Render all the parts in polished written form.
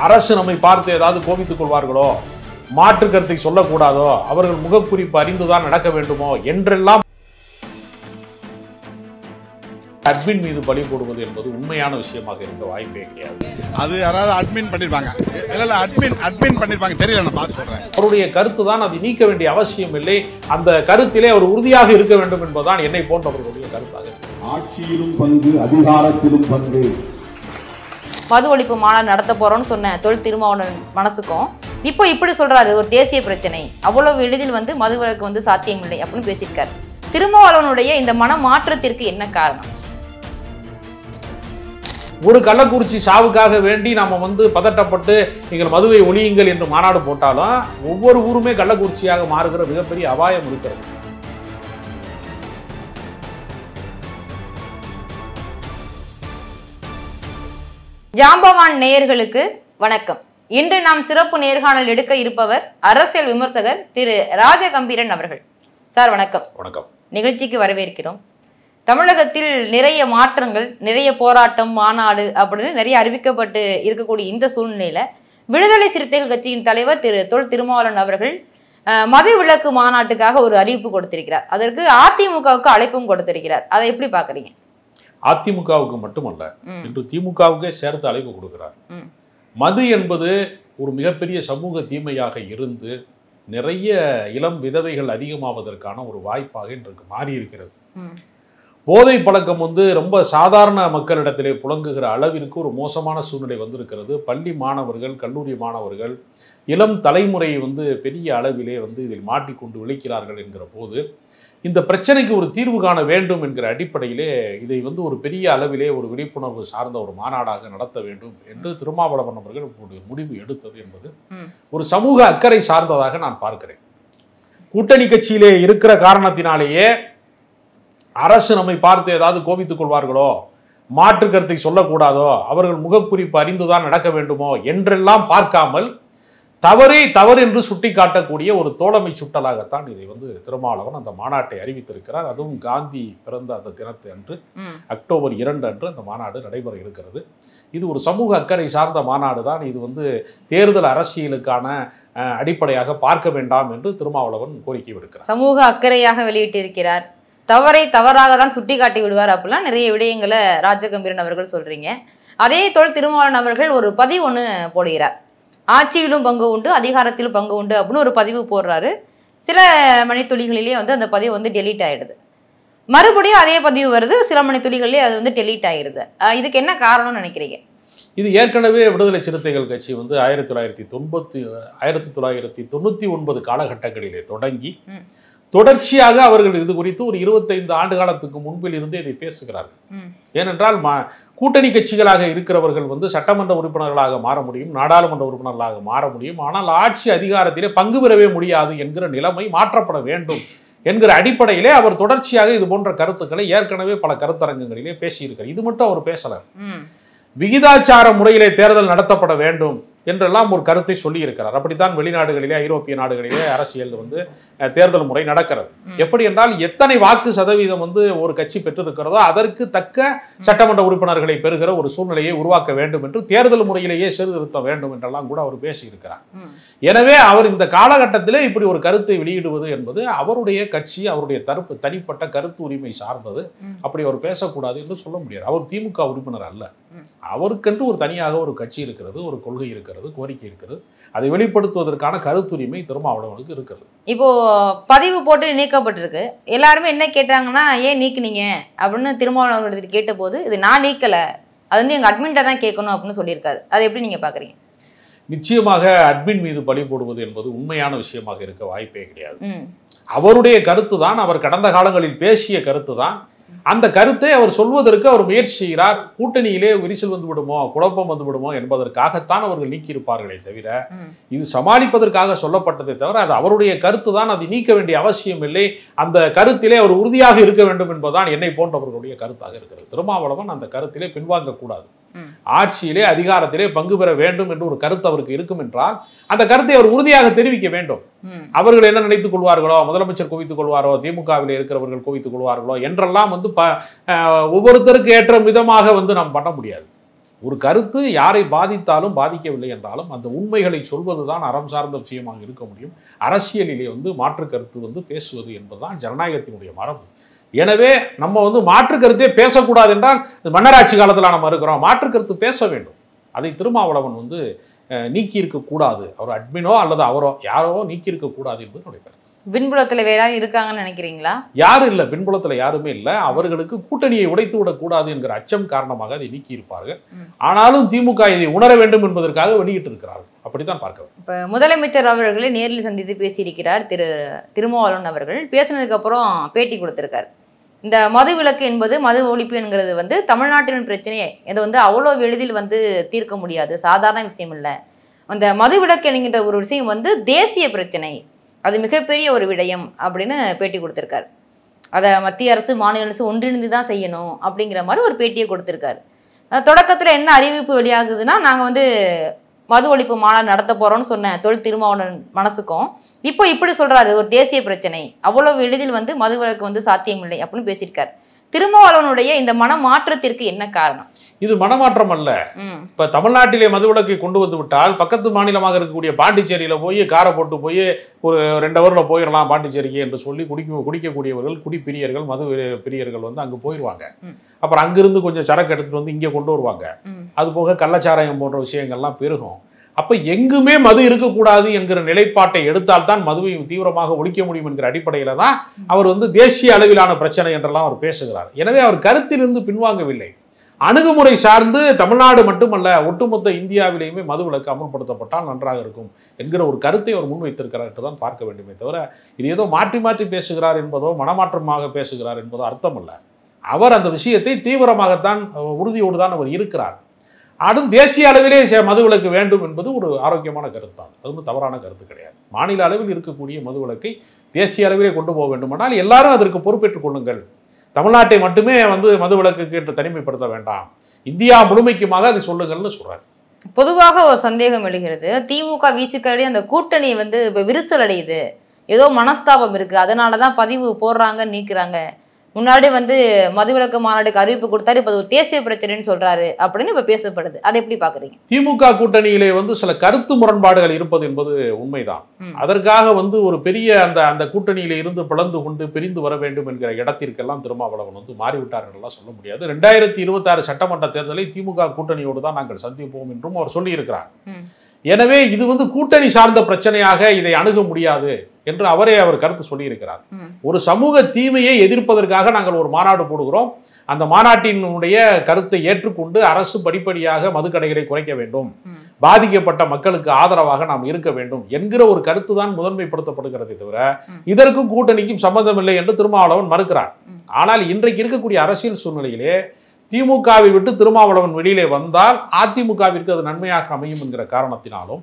அரசு நம்மை பார்த்து ஏதாவது கோபித்துக் கொள்வார்களோ, மாற்று கருத்தை சொல்லக்கூடாதோ, அவர்கள் முகக்குறிப்பு அறிந்துதான் நடக்க வேண்டுமோ என்றெல்லாம் அட்மின் மீது பலி போடுவது என்பது உண்மையான விஷயமாக இருக்க வாய்ப்பே கிடையாது. அது யாராவது அட்மின் பண்ணிருப்பாங்க. இல்ல அட்மின் பண்ணிருப்பாங்க, தெரியல, நான் பார்த்து சொல்றேன். அவருடைய கருத்து தான், அதை நீக்க வேண்டிய அவசியம் இல்லை. அந்த கருத்திலே அவர் உறுதியாக இருக்க வேண்டும் என்பதுதான் என்னை போன்றவர்களுடைய கருத்தாக. ஆட்சியிலும் பங்கு, அதிகாரத்திலும் பங்கு. மது ஒழிப்பு மாநாடு நடத்த போறோம்னு சொன்ன தொல் திருமாவளவன் மனசுக்கும் இப்போ இப்படி சொல்றாரு, ஒரு தேசிய பிரச்சனை, அவ்வளவு எளிதில் மது விலக்கு சாத்தியம் இல்லை அப்படின்னு பேசியிருக்காரு. திருமாவளவனுடைய இந்த மன மாற்றத்திற்கு என்ன காரணம்? ஒரு கள்ளக்குறிச்சி சாவுக்காக வேண்டி நாம பதட்டப்பட்டு நீங்கள் மதுவை ஒழியுங்கள் என்று மாநாடு போட்டாலும் ஒவ்வொரு ஊருமே கள்ளக்குறிச்சியாக மாறுகிற மிகப்பெரிய அபாயம் இருக்கிறது. ஜாம்பவான் நேயர்களுக்கு வணக்கம். இன்று நாம் சிறப்பு நேர்காணல் எடுக்க இருப்பவர் அரசியல் விமர்சகர் திரு ராஜகம்பீரன் அவர்கள். சார் வணக்கம். வணக்கம். நிகழ்ச்சிக்கு வரவேற்கிறோம். தமிழகத்தில் நிறைய மாற்றங்கள், நிறைய போராட்டம், மாநாடு அப்படின்னு நிறைய அறிவிக்கப்பட்டு இருக்கக்கூடிய இந்த சூழ்நிலையில விடுதலை சிறுத்தைகள் கட்சியின் தலைவர் திரு தொல் திருமாவளவன் அவர்கள் மது விலக்கு மாநாட்டுக்காக ஒரு அறிவிப்பு கொடுத்திருக்கிறார். அதற்கு அதிமுகவுக்கு அழைப்பும் கொடுத்திருக்கிறார். அதை எப்படி பாக்குறீங்க? அதிமுகவுக்கு மட்டுமல்ல, இன்று திமுகவுக்கே சேர்த்து அழைப்பு கொடுக்கிறார். மது என்பது ஒரு மிகப்பெரிய சமூக தீமையாக இருந்து நிறைய இளம் விதவைகள் அதிகமாவதற்கான ஒரு வாய்ப்பாக இன்றைக்கு மாறி இருக்கிறது. போதை பழக்கம் ரொம்ப சாதாரண மக்களிடத்திலே புழங்குகிற அளவிற்கு ஒரு மோசமான சூழ்நிலை வந்திருக்கிறது. பள்ளி மாணவர்கள், கல்லூரி மாணவர்கள், இளம் தலைமுறை பெரிய அளவிலே இதில் மாட்டிக்கொண்டு விழிக்கிறார்கள் என்கிற போது இந்த பிரச்சனைக்கு ஒரு தீர்வு காண வேண்டும் என்கிற அடிப்படையிலே இதை ஒரு பெரிய அளவிலே ஒரு விழிப்புணர்வு சார்ந்த ஒரு மாநாடாக நடத்த வேண்டும் என்று திருமாவளவன் அவர்கள் ஒரு முடிவு எடுத்தது என்பது ஒரு சமூக அக்கறை சார்ந்ததாக நான் பார்க்கிறேன். கூட்டணி கட்சியிலே இருக்கிற காரணத்தினாலேயே அரசு நம்மை பார்த்து ஏதாவது கோபித்துக் கொள்வார்களோ, மாற்று கருத்தை சொல்லக்கூடாதோ, அவர்கள் முகக்குறிப்பு அறிந்துதான் நடக்க வேண்டுமோ என்றெல்லாம் பார்க்காமல் தவறு என்று சுட்டி காட்டக்கூடிய ஒரு தோழமை சுட்டலாகத்தான் இதை திருமாவளவன் அந்த மாநாட்டை அறிவித்திருக்கிறார். அதுவும் காந்தி பிறந்த அந்த தினத்து அன்று, அக்டோபர் 2 அன்று அந்த மாநாடு நடைபெற இருக்கிறது. இது ஒரு சமூக அக்கறை சார்ந்த மாநாடு தான். இது தேர்தல் அரசியலுக்கான அடிப்படையாக பார்க்க வேண்டாம் என்று திருமாவளவன் கோரிக்கை விடுக்கிறார். சமூக அக்கறையாக வெளியிட்டிருக்கிறார். தவறை தவறாக தான் சுட்டி காட்டி விடுவார் அப்படிலாம் நிறைய விடயங்களை ராஜகம்பீரன் அவர்கள் சொல்றீங்க. அதே தொல் திருமாவளவன் அவர்கள் ஒரு பதிவு ஒன்று போடுகிறார். ஆட்சியிலும் பங்கு உண்டு, அதிகாரத்திலும் பங்கு உண்டு அப்படின்னு ஒரு பதிவு போடுறாரு. சில மணித்துளிகளிலேயே அந்த பதிவு டெலீட் ஆயிடுது. மறுபடியும் அதே பதிவு வருது, சில மணித்துளிகளிலேயே அது டெலீட் ஆயிடுது. இதுக்கு என்ன காரணம்னு நினைக்கிறீங்க? இது ஏற்கனவே விடுதலை சிறுத்தைகள் கட்சி 1999 காலகட்டங்களிலே தொடங்கி தொடர்ச்சியாக அவர்கள் இது குறித்து ஒரு 25 ஆண்டு காலத்துக்கு முன்பில் இருந்து இதை பேசுகிறார்கள். ஏனென்றால் கூட்டணி கட்சிகளாக இருக்கிறவர்கள் சட்டமன்ற உறுப்பினர்களாக மாற முடியும், நாடாளுமன்ற உறுப்பினர்களாக மாற முடியும், ஆனால் ஆட்சி அதிகாரத்திலே பங்கு பெறவே முடியாது என்கிற நிலைமை மாற்றப்பட வேண்டும் என்கிற அடிப்படையிலே அவர் தொடர்ச்சியாக இது போன்ற கருத்துக்களை ஏற்கனவே பல கருத்தரங்கங்களிலே பேசியிருக்கிறார். இது மட்டும் அவர் பேசல, விகிதாச்சார முறையிலே தேர்தல் நடத்தப்பட வேண்டும் என்றெல்லாம் ஒரு கருத்தை சொல்லி இருக்கிறார். அப்படித்தான் வெளிநாடுகளிலே, ஐரோப்பிய நாடுகளிலே அரசியல் தேர்தல் முறை நடக்கிறது. எப்படி என்றால் எத்தனை வாக்கு சதவீதம் ஒரு கட்சி பெற்றிருக்கிறதோ அதற்கு தக்க சட்டமன்ற உறுப்பினர்களை பெறுகிற ஒரு சூழ்நிலையை உருவாக்க வேண்டும் என்று தேர்தல் முறையிலேயே சீர்திருத்த வேண்டும் என்றெல்லாம் கூட அவர் பேசியிருக்கிறார். எனவே அவர் இந்த காலகட்டத்திலே இப்படி ஒரு கருத்தை வெளியிடுவது என்பது அவருடைய கட்சி, அவருடைய தனிப்பட்ட கருத்து உரிமை சார்ந்தது. அப்படி அவர் பேசக்கூடாது என்று சொல்ல முடியாது. அவர் திமுக உறுப்பினர் அல்ல. அவருக்கென்று ஒரு தனியாக ஒரு கட்சி இருக்கிறது, ஒரு கொள்கை இருக்கிறது, கோரிக்கை இருக்கிறது. அதை வெளிப்படுத்துவதற்கான கருத்துரிமை திருமாவளவனுக்கு இருக்கிறது. இப்போ பதிவு போட்டு நீக்கப்பட்டிருக்கு. எல்லாருமே என்ன கேட்டாங்கன்னா, ஏன் நீக்குனீங்க அப்படின்னு திருமாவளவன் கேட்ட போது, இது நான் நீக்கல, அது எங்க அட்மின்ட்ட தான் கேட்கணும் அப்படின்னு சொல்லியிருக்காரு. அதை எப்படி நீங்க பாக்குறீங்க? நிச்சயமாக அட்மின் மீது பலி போடுவது என்பது உண்மையான விஷயமாக இருக்க வாய்ப்பே கிடையாது. அவருடைய கருத்து தான், அவர் கடந்த காலங்களில் பேசிய கருத்து தான். அந்த கருத்தை அவர் சொல்வதற்கு அவர் முயற்சி செய்கிறார். கூட்டணியிலே விரிசல் வந்து விடுமோ, குழப்பம் வந்து விடுமோ என்பதற்காகத்தான் அவர்கள் நீக்கியிருப்பார்களே தவிர, இது சமாளிப்பதற்காக சொல்லப்பட்டதை தவிர அது அவருடைய கருத்து தான். அதை நீக்க வேண்டிய அவசியம் இல்லை. அந்த கருத்திலே அவர் உறுதியாக இருக்க வேண்டும் என்பதுதான் என்னை போன்றவர்களுடைய கருத்தாக இருக்கிறது. திருமாவளவன் அந்த கருத்திலே பின்வாங்க கூடாது. ஆட்சியிலே அதிகாரத்திலே பங்கு பெற வேண்டும் என்று ஒரு கருத்து அவருக்கு இருக்கும் என்றால் அந்த கருத்தை அவர் உறுதியாக தெரிவிக்க வேண்டும். அவர்கள் என்ன நினைத்துக் கொள்வார்களோ, முதலமைச்சர் குவித்துக் கொள்வாரோ, திமுகவில் இருக்கிறவர்கள் குவித்துக் கொள்வார்களோ என்றெல்லாம் ஒவ்வொருத்தருக்கு ஏற்ற விதமாக நாம் பண்ண முடியாது. ஒரு கருத்து யாரை பாதித்தாலும் பாதிக்கவில்லை என்றாலும் அந்த உண்மைகளை சொல்வதுதான் அறம் சார்ந்த விஷயமாக இருக்க முடியும். அரசியலிலே மாற்று கருத்து பேசுவது என்பதுதான் ஜனநாயகத்தினுடைய மரபு. எனவே நம்ம மாற்று கருத்தே பேசக்கூடாது என்றால் மன்னராட்சி காலத்தில் நம்ம இருக்கிறோம். மாற்று கருத்து பேச வேண்டும். அதை திருமாவளவன் நீக்கி இருக்கக்கூடாது. அவர் அட்மினோ அல்லது அவரோ யாரோ நீக்கி இருக்கக்கூடாது என்பது என்னுடைய கருத்து. பின்புலத்துல வேற இருக்காங்கன்னு நினைக்கிறீங்களா? யாரும் இல்லை, பின்புலத்துல யாருமே இல்லை. அவர்களுக்கு கூட்டணியை உடைத்து விடக்கூடாது என்கிற அச்சம் காரணமாக அதை நீக்கி இருப்பார்கள். ஆனாலும் திமுக இதை உணர வேண்டும் என்பதற்காக வெளியிட்டு இருக்கிறார்கள். அப்படித்தான் பார்க்க வேண்டும். இப்ப முதலமைச்சர் அவர்களை நேரில் சந்தித்து பேசியிருக்கிறார் திருமாவளவன் அவர்கள். பேசினதுக்கு அப்புறம் பேட்டி கொடுத்திருக்காரு. இந்த மது விலக்கு என்பது மது ஒழிப்பு என்கிறது தமிழ்நாட்டின் பிரச்சனையே. இது அவ்வளோ எளிதில் தீர்க்க முடியாது, சாதாரண விஷயம் இல்லை. அந்த மது விலக்கு என்கின்ற ஒரு விஷயம் தேசிய பிரச்சனை, அது மிகப்பெரிய ஒரு விடயம் அப்படின்னு பேட்டி கொடுத்துருக்காரு. அதை மத்திய அரசு மாநில அரசு ஒன்றிணைந்து தான் செய்யணும் அப்படிங்கிற மாதிரி ஒரு பேட்டியை கொடுத்துருக்காரு. தொடக்கத்தில் என்ன அறிவிப்பு வெளியாகுதுன்னா, நாங்கள் மது ஒழிப்பு மாநாடு நடத்த போகிறோம்னு சொன்ன திருமாவளவன் மனசுக்கும் இப்போ இப்படி சொல்கிறாரு, ஒரு தேசிய பிரச்சனை, அவ்வளவு எளிதில் மது விலக்கு சாத்தியமில்லை அப்படின்னு பேசியிருக்காரு. திருமாவளவனுடைய இந்த மனமாற்றத்திற்கு என்ன காரணம்? இது மனமாற்றம் அல்ல. இப்ப தமிழ்நாட்டிலே மதுவிலக்கை கொண்டு வந்து விட்டால் பக்கத்து மாநிலமாக இருக்கக்கூடிய பாண்டிச்சேரியில போய் காரை போட்டு போய் ஒரு 2 ஹவர்ல போயிடலாம் பாண்டிச்சேரிக்கு என்று சொல்லி குடிக்கக்கூடியவர்கள், குடிப்பிரியர்கள், மது பிரியர்கள் அங்க போயிடுவாங்க. அப்புறம் அங்கிருந்து கொஞ்சம் சரக்கு எடுத்துட்டு இங்கே கொண்டு வருவாங்க. அது போக கள்ளச்சாராயம் போன்ற விஷயங்கள்லாம் பெருகும். அப்ப எங்குமே மது இருக்கக்கூடாது என்கிற நிலைப்பாட்டை எடுத்தால்தான் மதுவை தீவிரமாக ஒழிக்க முடியும் என்கிற அடிப்படையில தான் அவர் தேசிய அளவிலான பிரச்சனை என்றெல்லாம் அவர் பேசுகிறார். எனவே அவர் கருத்திலிருந்து பின்வாங்கவில்லை. அணுகுமுறை சார்ந்து தமிழ்நாடு மட்டுமல்ல ஒட்டுமொத்த இந்தியாவிலேயுமே மது விலக்கு அமல்படுத்தப்பட்டால் நன்றாக இருக்கும் என்கிற ஒரு கருத்தை அவர் முன்வைத்திருக்கிறார் என்றுதான் பார்க்க வேண்டுமே தவிர இது ஏதோ மாற்றி மாற்றி பேசுகிறார் என்பதோ மனமாற்றமாக பேசுகிறார் என்பதோ அர்த்தம் அல்ல. அவர் அந்த விஷயத்தை தீவிரமாகத்தான் உறுதியோடு தான் அவர் இருக்கிறார். அதுவும் தேசிய அளவிலே மது விலக்கு வேண்டும் என்பது ஒரு ஆரோக்கியமான கருத்து தான். அது தவறான கருத்து கிடையாது. மாநில அளவில் இருக்கக்கூடிய மது விலக்கை தேசிய அளவிலே கொண்டு போக வேண்டுமானால் எல்லாரும் அதற்கு பொறுப்பேற்றுக் கொள்ளுங்கள். தமிழ்நாட்டை மட்டுமே மது விலக்குக்கு என்று தனிமைப்படுத்த வேண்டாம், இந்தியா முழுமைக்குமாக அதை சொல்லுங்கள்னு சொல்றாரு. பொதுவாக ஒரு சந்தேகம் எழுகிறது, திமுக விசிக அந்த கூட்டணி இப்போ விரிசல் அடையுது, ஏதோ மனஸ்தாபம் இருக்கு, அதனாலதான் பதிவு போடுறாங்க நீக்குறாங்க. முன்னாடி மதுவிலக்கு மாநாடுக்கு அறிவிப்பு கொடுத்தாரு, இப்ப ஒரு தேசிய பிரச்சனைன்னு சொல்றாரு அப்படின்னு இப்ப பேசப்படுது. அதை எப்படி பாக்குறீங்க? திமுக கூட்டணியிலே சில கருத்து முரண்பாடுகள் இருப்பது என்பது உண்மைதான். அதற்காக ஒரு பெரிய அந்த கூட்டணியில இருந்து பிளந்து கொண்டு பிரிந்து வர வேண்டும் என்கிற இடத்திற்கெல்லாம் திருமாவளவன் மாறிவிட்டார் என்றெல்லாம் சொல்ல முடியாது. 2026 சட்டமன்ற தேர்தலை திமுக கூட்டணியோடு தான் நாங்கள் சந்திப்போம் என்றும் அவர் சொல்லி இருக்கிறார். எனவே இது கூட்டணி சார்ந்த பிரச்சனையாக இதை அணுக முடியாது என்று அவர் கருத்து சொல்லியிருக்கிறார். ஒரு சமூக தீமையை எதிர்ப்பதற்காக நாங்கள் ஒரு மாநாடு போடுகிறோம், அந்த மாநாட்டினுடைய கருத்தை ஏற்றுக்கொண்டு அரசு படிப்படியாக மதுக்கடைகளை குறைக்க வேண்டும், பாதிக்கப்பட்ட மக்களுக்கு ஆதரவாக நாம் இருக்க வேண்டும் என்கிற ஒரு கருத்து தான் முதன்மைப்படுத்தப்படுகிறதை தவிர இதற்கும் கூட்டணிக்கும் சம்பந்தம் இல்லை என்று திருமாவளவன் மறுக்கிறார். ஆனால் இன்றைக்கு இருக்கக்கூடிய அரசியல் சூழ்நிலையிலே திமுகவை விட்டு திருமாவளவன் வெளியிலே வந்தால் அதிமுகவிற்கு அது நன்மையாக அமையும் என்கிற காரணத்தினாலும்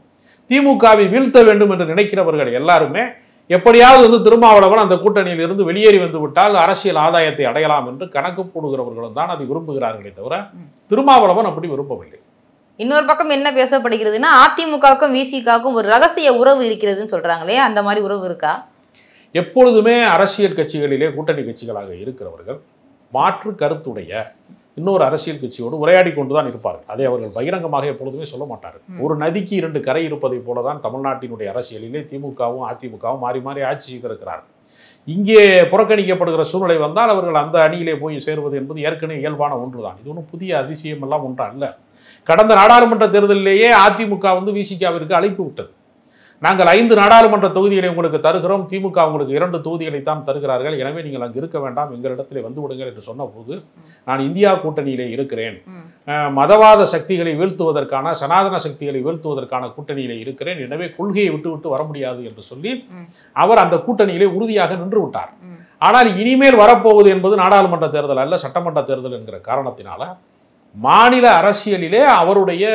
திமுகவை வீழ்த்த வேண்டும் என்று நினைக்கிறவர்கள் எல்லாருமே எப்படியாவது திருமாவளவன் அந்த கூட்டணியில் இருந்து வெளியேறி வந்து விட்டால் அரசியல் ஆதாயத்தை அடையலாம் என்று கணக்கு போடுகிறவர்களும் தான் அதை விரும்புகிறார்களே தவிர திருமாவளவன் அப்படி விரும்பவில்லை. இன்னொரு பக்கம் என்ன பேசப்படுகிறதுனா, அதிமுகவுக்கும் விசிகாவுக்கும் ஒரு ரகசிய உறவு இருக்கிறதுன்னு சொல்றாங்களே, அந்த மாதிரி உறவு இருக்கா? எப்பொழுதுமே அரசியல் கட்சிகளிலே கூட்டணி கட்சிகளாக இருக்கிறவர்கள் மாற்று கருத்துடைய இன்னொரு அரசியல் கட்சியோடு உரையாடி கொண்டுதான் இருப்பார்கள். அதை அவர்கள் பகிரங்கமாக எப்பொழுதுமே சொல்ல மாட்டார்கள். ஒரு நதிக்கு 2 கரை இருப்பதை போலதான் தமிழ்நாட்டினுடைய அரசியலிலே திமுகவும் அதிமுகவும் மாறி மாறி ஆட்சி செய்திருக்கிறார்கள். இங்கே புறக்கணிக்கப்படுகிற சூழ்நிலை வந்தால் அவர்கள் அந்த அணியிலே போய் சேருவது என்பது ஏற்கனவே இயல்பான ஒன்றுதான். இது ஒன்றும் புதிய அதிசயம் எல்லாம் ஒன்றா அல்ல. கடந்த நாடாளுமன்ற தேர்தலிலேயே அதிமுக விசிகாவிற்கு அழைப்பு விட்டது. நாங்கள் 5 நாடாளுமன்ற தொகுதிகளை உங்களுக்கு தருகிறோம், திமுக உங்களுக்கு 2 தொகுதிகளைத்தான் தருகிறார்கள், எனவே நீங்கள் அங்கு இருக்க வேண்டாம், எங்களிடத்திலே வந்து விடுங்கள் என்று சொன்ன போது நான் இந்தியா கூட்டணியிலே இருக்கிறேன், மதவாத சக்திகளை வீழ்த்துவதற்கான, சனாதன சக்திகளை வீழ்த்துவதற்கான கூட்டணியிலே இருக்கிறேன், எனவே கொள்கையை விட்டு வர முடியாது என்று சொல்லி அவர் அந்த கூட்டணியிலே உறுதியாக நின்று விட்டார். ஆனால் இனிமேல் வரப்போவது என்பது நாடாளுமன்ற தேர்தல் அல்ல, சட்டமன்ற தேர்தல் என்கிற காரணத்தினால மாநில அரசியலிலே அவருடைய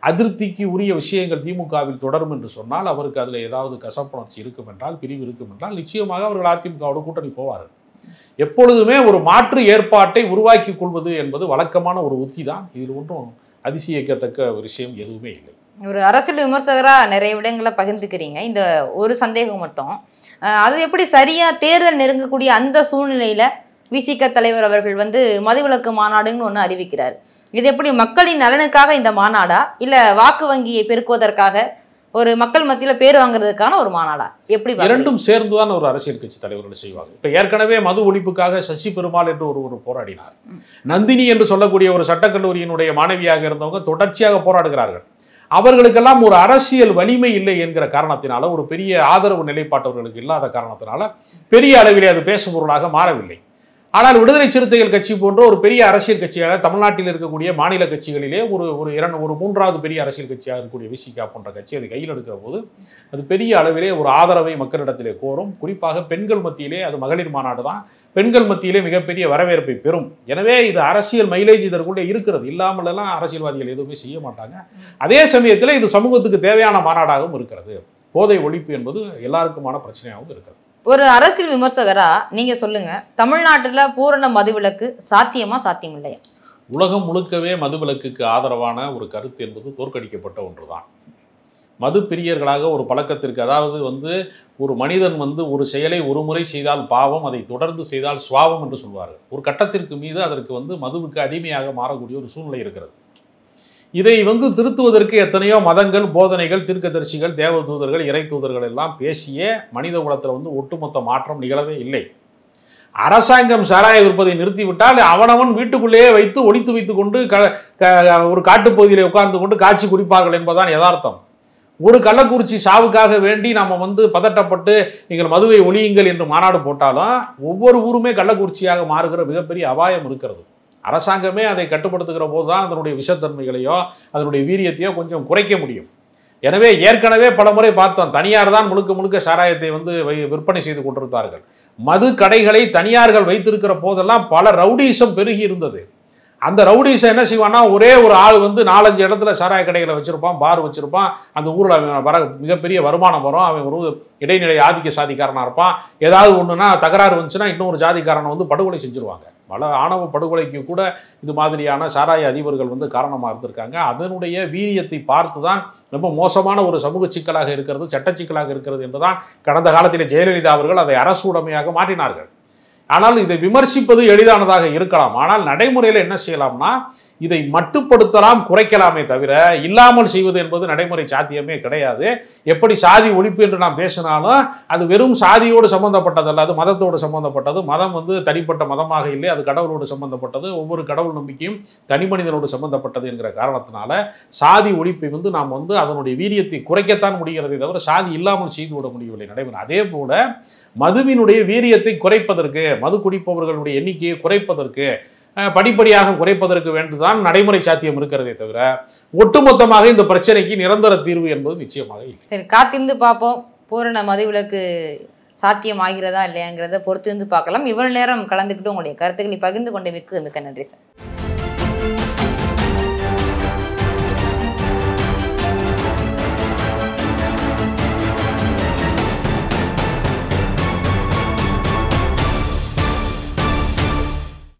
அதிருப்திக்கு உரிய விஷயங்கள் திமுகவில் தொடரும் என்று சொன்னால் அவருக்கு அதில் ஏதாவது கசப்புணர்ச்சி இருக்கும் என்றால், பிரிவு இருக்கும் என்றால் நிச்சயமாக அவர்கள் அதிமுகவோட கூட்டணி போவார்கள். எப்பொழுதுமே ஒரு மாற்று ஏற்பாட்டை உருவாக்கி கொள்வது என்பது வழக்கமான ஒரு உத்தி தான். இதில் ஒன்றும் அதிசயிக்கத்தக்க ஒரு விஷயம் எதுவுமே இல்லை. ஒரு அரசியல் விமர்சகராக நிறைய விடயங்களை பகிர்ந்துக்கிறீங்க. இந்த ஒரு சந்தேகம் மட்டும், அது எப்படி சரியா தேர்தல் நெருங்கக்கூடிய அந்த சூழ்நிலையில விசிக தலைவர் அவர்கள் மதுவிலக்கு மாநாடுன்னு ஒன்று அறிவிக்கிறார். இது எப்படி மக்களின் நலனுக்காக இந்த மாநாடா இல்ல வாக்கு வங்கியை பெருக்குவதற்காக ஒரு மக்கள் மத்தியில பேர் வாங்குறதுக்கான ஒரு மாநாடா? எப்படி இரண்டும் சேர்ந்துதான் ஒரு அரசியல் கட்சி தலைவர்கள் செய்வாங்க. இப்ப ஏற்கனவே மது ஒழிப்புக்காக சசி பெருமாள் என்று ஒரு போராடினார். நந்தினி என்று சொல்லக்கூடிய ஒரு சட்டக்கல்லூரியினுடைய மாணவியாக இருந்தவங்க தொடர்ச்சியாக போராடுகிறார்கள். அவர்களுக்கெல்லாம் ஒரு அரசியல் வலிமை இல்லை என்கிற காரணத்தினால, ஒரு பெரிய ஆதரவு நிலைப்பாட்டவர்களுக்கு இல்லாத காரணத்தினால பெரிய அளவிலே அது பேசும் பொருளாக மாறவில்லை. ஆனால் விடுதலை சிறுத்தைகள் கட்சி போன்ற ஒரு பெரிய அரசியல் கட்சியாக தமிழ்நாட்டில் இருக்கக்கூடிய மாநில கட்சிகளிலே ஒரு மூன்றாவது பெரிய அரசியல் கட்சியாக இருக்கக்கூடிய விசிகா போன்ற கட்சி அதை கையில் எடுக்கிற போது அது பெரிய அளவிலே ஒரு ஆதரவை மக்களிடத்திலே கோரும். குறிப்பாக பெண்கள் மத்தியிலே, அது மகளிர் மாநாடு தான், பெண்கள் மத்தியிலே மிகப்பெரிய வரவேற்பை பெறும். எனவே இது அரசியல் மைலேஜ் இதற்குள்ளே இருக்கிறது. இல்லாமலெல்லாம் அரசியல்வாதிகள் எதுவுமே செய்ய மாட்டாங்க. அதே சமயத்தில் இது சமூகத்துக்கு தேவையான மாநாடாகவும் இருக்கிறது. போதை ஒழிப்பு என்பது எல்லாருக்குமான பிரச்சனையாகவும் இருக்கிறது. ஒரு அரசியல் விமர்சகரா நீங்க சொல்லுங்க, தமிழ்நாட்டுல பூரண மதுவிலக்கு சாத்தியமா சாத்தியம் இல்லையா? உலகம் முழுக்கவே மதுவிலக்குக்கு ஆதரவான ஒரு கருத்து என்பது தோற்கடிக்கப்பட்ட ஒன்றுதான். மது பிரியர்களாக ஒரு பழக்கத்திற்கு, அதாவது ஒரு மனிதன் ஒரு செயலை ஒரு முறை செய்தால் பாவம், அதை தொடர்ந்து செய்தால் சுவாவம் என்று சொல்வார்கள். ஒரு கட்டத்திற்கு மீது அதற்கு மதுவுக்கு அடிமையாக மாறக்கூடிய ஒரு சூழ்நிலை இருக்கிறது. இதை திருத்துவதற்கு எத்தனையோ மதங்கள், போதனைகள், தீர்க்கதரிசிகள், தேவதூதர்கள், இறை தூதர்கள் எல்லாம் பேசிய மனித குலத்தில் ஒட்டுமொத்த மாற்றம் நிகழவே இல்லை. அரசாங்கம் சாராய விற்பதை நிறுத்திவிட்டால் அவனவன் வீட்டுக்குள்ளேயே வைத்து ஒளித்து வைத்துக் கொண்டு ஒரு காட்டுப்பகுதியிலே உட்கார்ந்து கொண்டு காட்சி குடிப்பார்கள் என்பதுதான் யதார்த்தம். ஒரு கள்ளக்குறிச்சி சாவுக்காக வேண்டி நம்ம பதட்டப்பட்டு நீங்கள் மதுவை ஒழியுங்கள் என்று மாநாடு போட்டாலும் ஒவ்வொரு ஊருமே கள்ளக்குறிச்சியாக மாறுகிற மிகப்பெரிய அபாயம் இருக்கிறது. அரசாங்கமே அதை கட்டுப்படுத்துகிற போது தான் அதனுடைய விஷத்தன்மைகளையோ அதனுடைய வீரியத்தையோ கொஞ்சம் குறைக்க முடியும். எனவே ஏற்கனவே பல முறை பார்த்தோம், தனியார் தான் முழுக்க முழுக்க சாராயத்தை விற்பனை செய்து கொண்டிருந்தார்கள். மது கடைகளை தனியார்கள் வைத்திருக்கிற போதெல்லாம் பல ரவுடிசம் பெருகி இருந்தது. அந்த ரவுடிசம் என்ன செய்வான்னா, ஒரே ஒரு ஆள் 4-5 இடத்துல சாராய கடைகளை வச்சிருப்பான், பார் வச்சிருப்பான். அந்த ஊரில் அவன் மிகப்பெரிய வருமானம் வரும். அவன் ஒரு இடைநிலை ஆதிக்க சாதிக்காரனாக இருப்பான். ஏதாவது ஒன்றுனா தகராறு வந்துச்சுன்னா இன்னொரு ஜாதிக்காரனை படுகொலை செஞ்சுருவாங்க. பல ஆணவ படுகொலைக்கு கூட இது மாதிரியான சாராய அதிபர்கள் காரணமாக இருந்திருக்காங்க. அதனுடைய வீரியத்தை பார்த்து தான் ரொம்ப மோசமான ஒரு சமூக சிக்கலாக இருக்கிறது, சட்ட சிக்கலாக இருக்கிறது என்றுதான் கடந்த காலத்தில் ஜெயலலிதா அவர்கள் அதை அரசு உடைமையாக மாற்றினார்கள். ஆனால் இதை விமர்சிப்பது எளிதானதாக இருக்கலாம். ஆனால் நடைமுறையில் என்ன செய்யலாம்னா, இதை மட்டுப்படுத்தலாம், குறைக்கலாமே தவிர இல்லாமல் செய்வது என்பது நடைமுறை சாத்தியமே கிடையாது. எப்படி சாதி ஒழிப்பு என்று நாம் பேசினாலும் அது வெறும் சாதியோடு சம்பந்தப்பட்டதல்ல, அது மதத்தோடு சம்பந்தப்பட்டது. மதம் தனிப்பட்ட மதமாக இல்லை, அது கடவுளோடு சம்பந்தப்பட்டது. ஒவ்வொரு கடவுள் நம்பிக்கையும் தனி மனிதனோடு சம்பந்தப்பட்டது என்கிற காரணத்தினால சாதி ஒழிப்பை நாம் அதனுடைய வீரியத்தை குறைக்கத்தான் முடிகிறதே தவிர சாதி இல்லாமல் செய்து விட முடியவில்லை நடைமுறை. அதே போல மதுவினுடைய வீரியத்தை குறைப்பதற்கு, மது குடிப்பவர்களுடைய எண்ணிக்கையை குறைப்பதற்கு, படிப்படியாக குறைப்பதற்கு வேண்டுதான் நடைமுறை சாத்தியம் இருக்கிறதே தவிர ஒட்டுமொத்தமாக இந்த பிரச்சனைக்கு நிரந்தர தீர்வு என்பது நிச்சயமாக இல்லை. சரி, காத்திருந்து பார்ப்போம். பூரண மதுவிலக்கு சாத்தியம் ஆகிறதா இல்லையாங்கிறத பொறுத்திருந்து பார்க்கலாம். இவ்வளவு நேரம் கலந்துக்கிட்டு உங்களுடைய கருத்துக்களை பகிர்ந்து கொண்ட மிக்க நன்றி சார்.